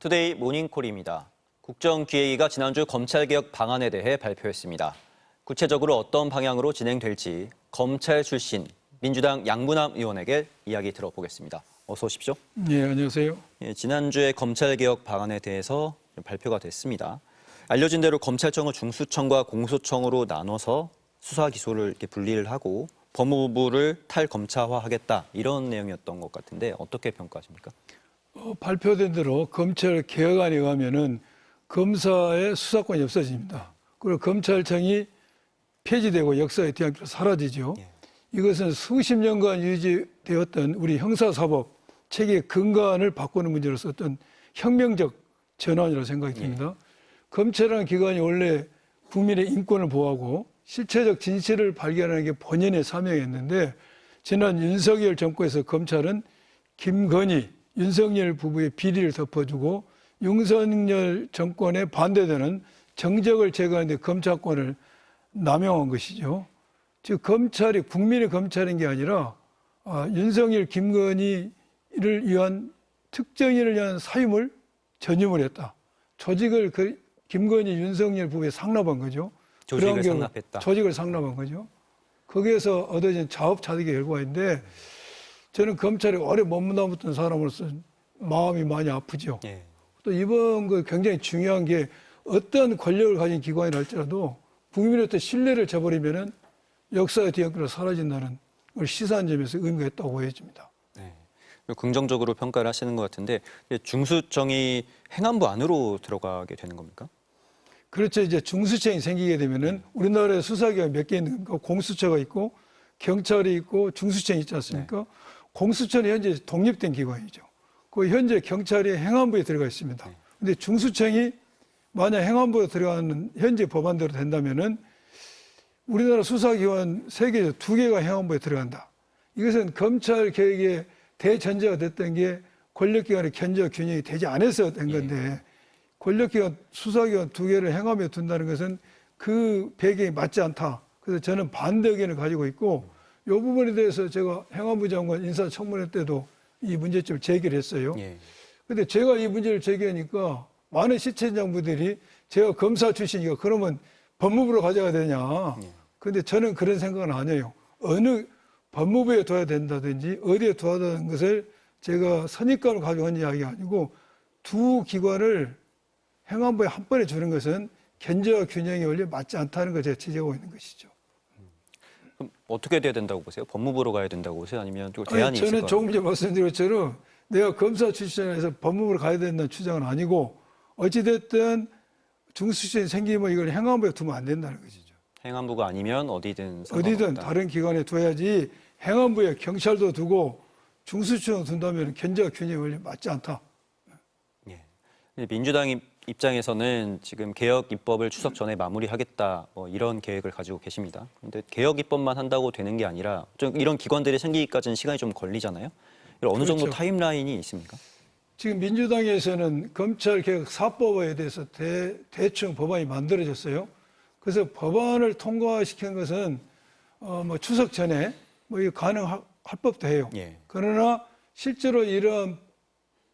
투데이 모닝콜입니다. 국정기획위가 지난주 검찰개혁 방안에 대해 발표했습니다. 구체적으로 어떤 방향으로 진행될지 검찰 출신 민주당 양문남 의원에게 이야기 들어보겠습니다. 어서 오십시오. 네, 안녕하세요. 지난주에 검찰개혁 방안에 대해서 발표가 됐습니다. 알려진 대로 검찰청을 중수청과 공수청으로 나눠서 수사 기소를 이렇게 분리를 하고 법무부를 탈검찰화하겠다 이런 내용이었던 것 같은데 어떻게 평가하십니까? 발표된 대로 검찰 개혁안에 의하면은 검사의 수사권이 없어집니다. 그리고 검찰청이 폐지되고 역사의 뒤안길로 사라지죠. 이것은 수십 년간 유지되었던 우리 형사사법 체계의 근간을 바꾸는 문제로서 어떤 혁명적 전환이라고 생각이 듭니다. 검찰이라는 기관이 원래 국민의 인권을 보호하고 실체적 진실을 발견하는 게 본연의 사명이었는데 지난 윤석열 정권에서 검찰은 김건희, 윤석열 부부의 비리를 덮어주고 윤석열 정권에 반대되는 정적을 제거하는 데 검찰권을 남용한 것이죠. 즉 검찰이 국민의 검찰인 게 아니라 윤석열, 김건희를 위한 특정인을 위한 사임을 전임을 했다. 조직을 김건희, 윤석열 부부에 상납한 거죠. 조직을 상납했다. 조직을 상납한 거죠. 거기에서 얻어진 자업자득의 결과인데 저는 검찰에 오래 머무남았던 사람으로서 마음이 많이 아프죠. 또 이번 거 굉장히 중요한 게 어떤 권력을 가진 기관이라 할지라도 국민의 어떤 신뢰를 저버리면은 역사의 뒤안길로 사라진다는 걸 시사한 점에서 의미가 있다고 보여집니다. 긍정적으로 평가를 하시는 것 같은데 중수청이 행안부 안으로 들어가게 되는 겁니까? 그렇죠. 이제 중수청이 생기게 되면은 우리나라에 수사기관이 몇 개 있는 거 공수처가 있고 경찰이 있고 중수청이 있지 않습니까? 공수처는 현재 독립된 기관이죠. 그 현재 경찰이 행안부에 들어가 있습니다. 근데 중수청이 만약 행안부에 들어가는 현재 법안대로 된다면은 우리나라 수사기관 3개, 2개가 행안부에 들어간다. 이것은 검찰 개혁의 대전제가 됐던 게 권력기관의 견제와 균형이 되지 않아서 된 건데 권력기관, 수사기관 2개를 행안부에 둔다는 것은 그 배경이 맞지 않다. 그래서 저는 반대 의견을 가지고 있고 이 부분에 대해서 제가 행안부 장관 인사청문회 때도 이 문제점을 제기를 했어요. 그런데 제가 이 문제를 제기하니까 많은 시청자분들이 제가 검사 출신이니까 그러면 법무부로 가져가야 되냐. 그런데 저는 그런 생각은 아니에요. 어느 법무부에 둬야 된다든지 어디에 둬야 되는 것을 제가 선입관을 가지고 한 이야기가 아니고 두 기관을 행안부에 한 번에 주는 것은 견제와 균형이 원래 맞지 않다는 걸 제가 지적하고 있는 것이죠. 그럼 어떻게 돼야 된다고 보세요? 법무부로 가야 된다고 보세요? 아니면 또 대안이 있을까요? 저는 조금 전에 말씀드린 것처럼 내가 검사 출신에서 법무부로 가야 된다는 주장은 아니고 어찌됐든 중수청이 생기면 이걸 행안부에 두면 안 된다는 것이죠. 행안부가 아니면 어디든 다른 기관에 둬야지 행안부에 경찰도 두고 중수청을 둔다면 견제와 균형이 원래 맞지 않다. 민주당 입장에서는 지금 개혁 입법을 추석 전에 마무리하겠다 이런 계획을 가지고 계십니다. 그런데 개혁 입법만 한다고 되는 게 아니라 좀 이런 기관들이 생기기까지는 시간이 좀 걸리잖아요. 어느 정도 타임라인이 있습니까? 지금 민주당에서는 검찰개혁 4법에 대해서 대충 법안이 만들어졌어요. 그래서 법안을 통과시킨 것은 추석 전에 이거 가능할 법도 해요. 그러나 실제로 이런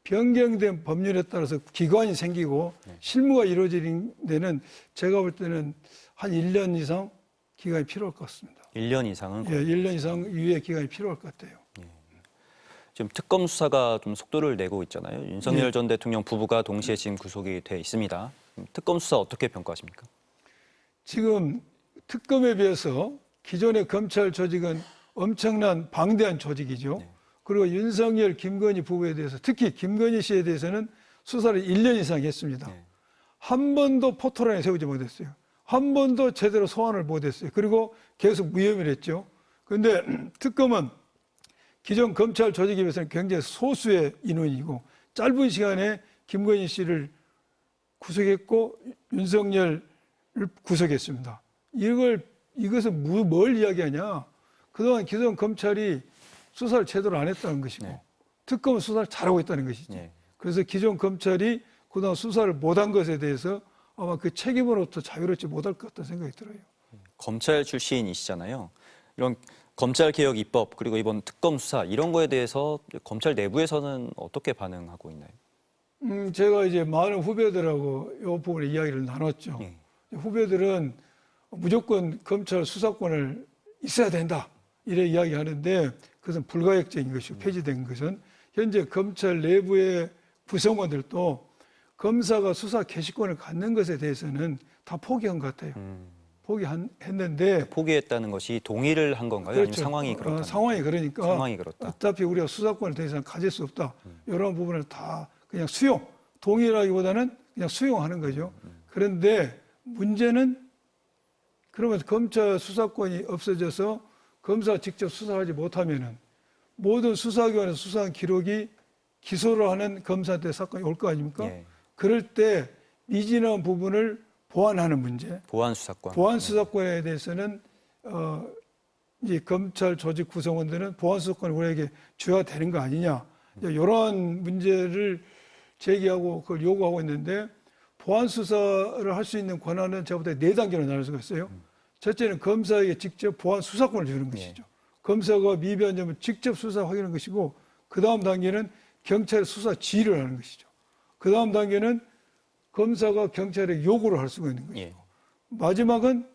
변경된 법률에 따라서 기관이 생기고 실무가 이루어지는 데는 제가 볼 때는 한 1년 이상 기간이 필요할 것 같습니다. 1년 이상은? 1년 이상 이후의 기간이 필요할 것 같아요. 지금 특검 수사가 좀 속도를 내고 있잖아요. 윤석열 전 대통령 부부가 동시에 지금 구속이 돼 있습니다. 특검 수사 어떻게 평가하십니까? 지금 특검에 비해서 기존의 검찰 조직은 엄청난 방대한 조직이죠. 그리고 윤석열, 김건희 부부에 대해서 특히 김건희 씨에 대해서는 수사를 1년 이상 했습니다. 한 번도 포토라인에 세우지 못했어요. 한 번도 제대로 소환을 못했어요. 그리고 계속 무혐의를 했죠. 그런데 특검은 기존 검찰 조직에 비해서는 굉장히 소수의 인원이고 짧은 시간에 김건희 씨를 구속했고 윤석열을 구속했습니다. 이것은 뭘 이야기하냐. 그동안 기존 검찰이 수사를 제대로 안 했다는 것이고 특검은 수사를 잘하고 있다는 것이죠. 그래서 기존 검찰이 그동안 수사를 못한 것에 대해서 아마 그 책임으로부터 자유롭지 못할 것 같다는 생각이 들어요. 검찰 출신이시잖아요. 이런 검찰개혁 입법 그리고 이번 특검 수사 이런 거에 대해서 검찰 내부에서는 어떻게 반응하고 있나요? 제가 이제 많은 후배들하고 이 부분에 이야기를 나눴죠. 예. 후배들은 무조건 검찰 수사권을 있어야 된다 이래 이야기하는데 그것은 불가역적인 것이고 폐지된 것은 현재 검찰 내부의 구성원들도 검사가 수사 개시권을 갖는 것에 대해서는 다 포기한 것 같아요. 포기했는데 포기했다는 것이 동의를 한 건가요? 아니면 상황이 그렇다? 상황이 그러니까 상황이 그렇다. 어차피 우리가 수사권을 더 이상 가질 수 없다. 이런 부분을 다 그냥 수용, 동의라기보다는 그냥 수용하는 거죠. 그런데 문제는 그러면 검찰 수사권이 없어져서 검사가 직접 수사하지 못하면은 모든 수사기관에서 수사한 기록이 기소를 하는 검사한테 사건이 올 거 아닙니까? 예. 그럴 때 미진한 부분을 보완하는 문제. 보안 수사권. 보안 수사권에 대해서는 이제 검찰 조직 구성원들은 보안 수사권을 우리에게 줘야 되는 거 아니냐. 이런 문제를 제기하고 그걸 요구하고 있는데 보안 수사를 할 수 있는 권한은 제가 볼 때 4단계로 나눌 수가 있어요. 첫째는 검사에게 직접 보안 수사권을 주는 것이죠. 검사가 미비한 점을 직접 수사 확인하는 것이고 그 다음 단계는 경찰의 수사 지휘를 하는 것이죠. 그 다음 단계는 검사가 경찰에 요구를 할 수가 있는 것이고 예. 마지막은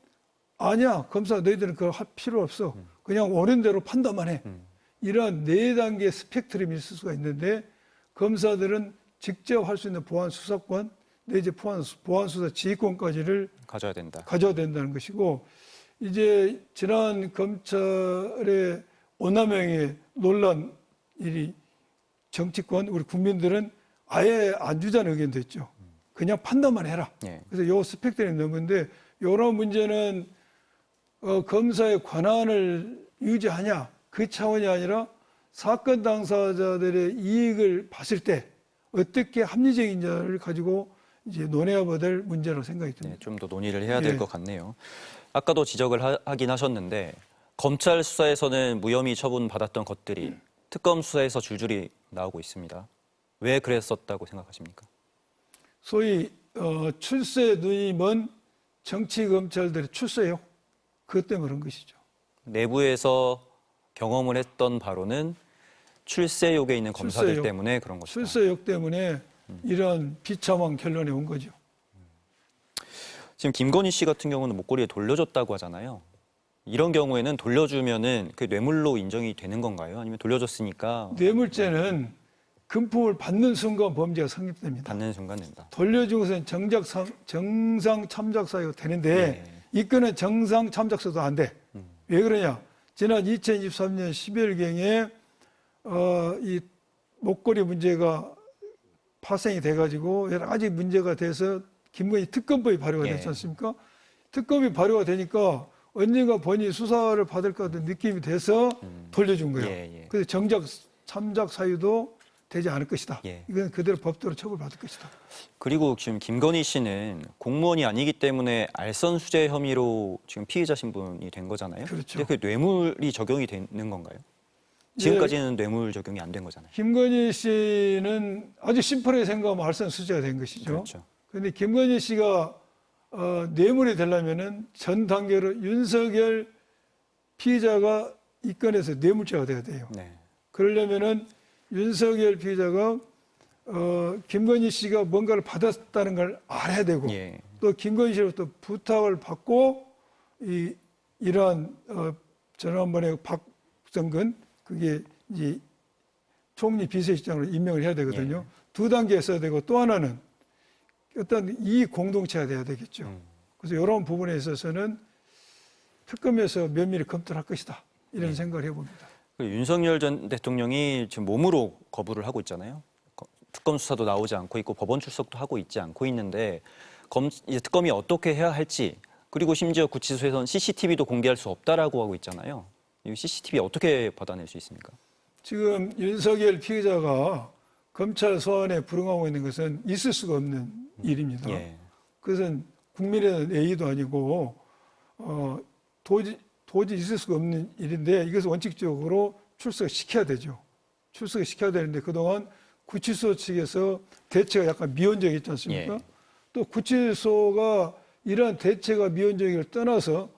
아니야 검사 너희들은 그거 할 필요 없어 그냥 오는 대로 판단만 해 이러한 4단계 스펙트럼이 있을 수가 있는데 검사들은 직접 할 수 있는 보안 수사권 내지 보안 수사 지휘권까지를 가져야 된다. 가져야 된다는 것이고 이제 지난 검찰의 오남용의 논란 일이 정치권 우리 국민들은 아예 안 주자는 의견도 있죠. 그냥 판단만 해라. 예. 그래서 요 스펙트럼이 넘는데 이런 문제는 검사의 권한을 유지하냐 그 차원이 아니라 사건 당사자들의 이익을 봤을 때 어떻게 합리적인지를 가지고 이제 논의해야 될 문제라고 생각이 듭니다. 네, 좀 더 논의를 해야 될 예. 것 같네요. 아까도 지적을 하긴 하셨는데 검찰 수사에서는 무혐의 처분 받았던 것들이 특검 수사에서 줄줄이 나오고 있습니다. 왜 그랬었다고 생각하십니까? 소위 출세에 눈이 먼 정치 검찰들의 출세욕 그것 때문에 그런 것이죠. 내부에서 경험을 했던 바로는 출세욕에 있는 검사들 출세욕. 때문에 그런 것이다. 출세욕 때문에 이런 비참한 결론에 온 거죠. 지금 김건희 씨 같은 경우는 목걸이에 돌려줬다고 하잖아요. 이런 경우에는 돌려주면은 그 뇌물로 인정이 되는 건가요? 아니면 돌려줬으니까 뇌물죄는 금품을 받는 순간 범죄가 성립됩니다. 받는 순간 된다. 돌려준 것은 정상 참작 사유가 되는데 이 건은 정상 참작서도 안 돼. 왜 그러냐? 지난 2023년 12월경에 이 목걸이 문제가 파생이 돼가지고 여러 가지 문제가 돼서 김건희 특검법이 발효가 됐지 않습니까? 특검이 발효가 되니까 언젠가 본인이 수사를 받을 것 같은 느낌이 돼서 돌려준 거예요. 그래서 정작 참작 사유도 되지 않을 것이다. 이건 그대로 법대로 처벌받을 것이다. 그리고 지금 김건희 씨는 공무원이 아니기 때문에 알선수재 혐의로 지금 피의자 신분이 된 거잖아요. 그렇죠. 근데 그 뇌물이 적용이 되는 건가요? 지금까지는 뇌물 적용이 안 된 거잖아요. 김건희 씨는 아주 심플하게 생각하면 알선수재가 된 것이죠. 그렇죠. 그런데 김건희 씨가 뇌물이 되려면은 전 단계로 윤석열 피의자가 이 건에서 뇌물죄가 돼야 돼요. 네. 그러려면은 윤석열 피의자가 김건희 씨가 뭔가를 받았다는 걸 알아야 되고 또 김건희 씨로부터 부탁을 받고 이러한 지난번에 박정근 그게 이제 총리 비서실장으로 임명을 해야 되거든요. 2단계 써야 되고 또 하나는 어떤 이익 공동체가 돼야 되겠죠. 그래서 이런 부분에 있어서는 특검에서 면밀히 검토를 할 것이다. 이런 생각을 해봅니다. 윤석열 전 대통령이 지금 몸으로 거부를 하고 있잖아요. 특검 수사도 나오지 않고 있고 법원 출석도 하고 있지 않고 있는데 이제 특검이 어떻게 해야 할지 그리고 심지어 구치소에서는 CCTV도 공개할 수 없다라고 하고 있잖아요. 이 CCTV 어떻게 받아낼 수 있습니까? 지금 윤석열 피의자가 검찰 소환에 불응하고 있는 것은 있을 수가 없는 일입니다. 그것은 국민의 예의도 아니고 도저히 있을 수가 없는 일인데 이것을 원칙적으로 출석을 시켜야 되죠. 출석을 시켜야 되는데 그동안 구치소 측에서 대처가 약간 미온적이지 않습니까? 또 구치소가 이러한 대처가 미온적을 떠나서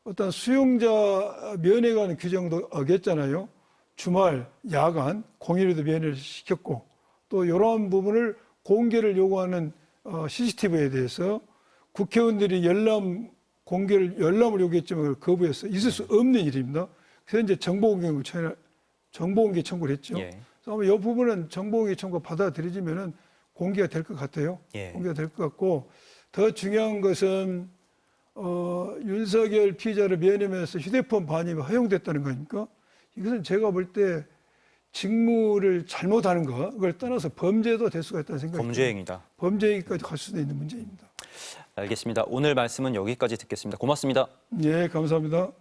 어떤 수용자 면회 가는 규정도 어겼잖아요. 주말, 야간, 공휴일에도 면회를 시켰고 또 이러한 부분을 공개를 요구하는 CCTV에 대해서 국회의원들이 열람을 요구했지만 그걸 거부해서 있을 수 없는 일입니다. 그래서 이제 정보공개 청구를 했죠. 예. 그래서 이 부분은 정보공개 청구 받아들여지면은 공개가 될 것 같아요. 예. 공개가 될 것 같고 더 중요한 것은 윤석열 피의자를 면회면서 휴대폰 반입이 허용됐다는 거니까 이것은 제가 볼 때 직무를 잘못하는 거 그걸 떠나서 범죄도 될 수가 있다는 생각이 범죄행위다. 범죄까지 갈 수도 있는 문제입니다. 알겠습니다. 오늘 말씀은 여기까지 듣겠습니다. 고맙습니다. 예, 감사합니다.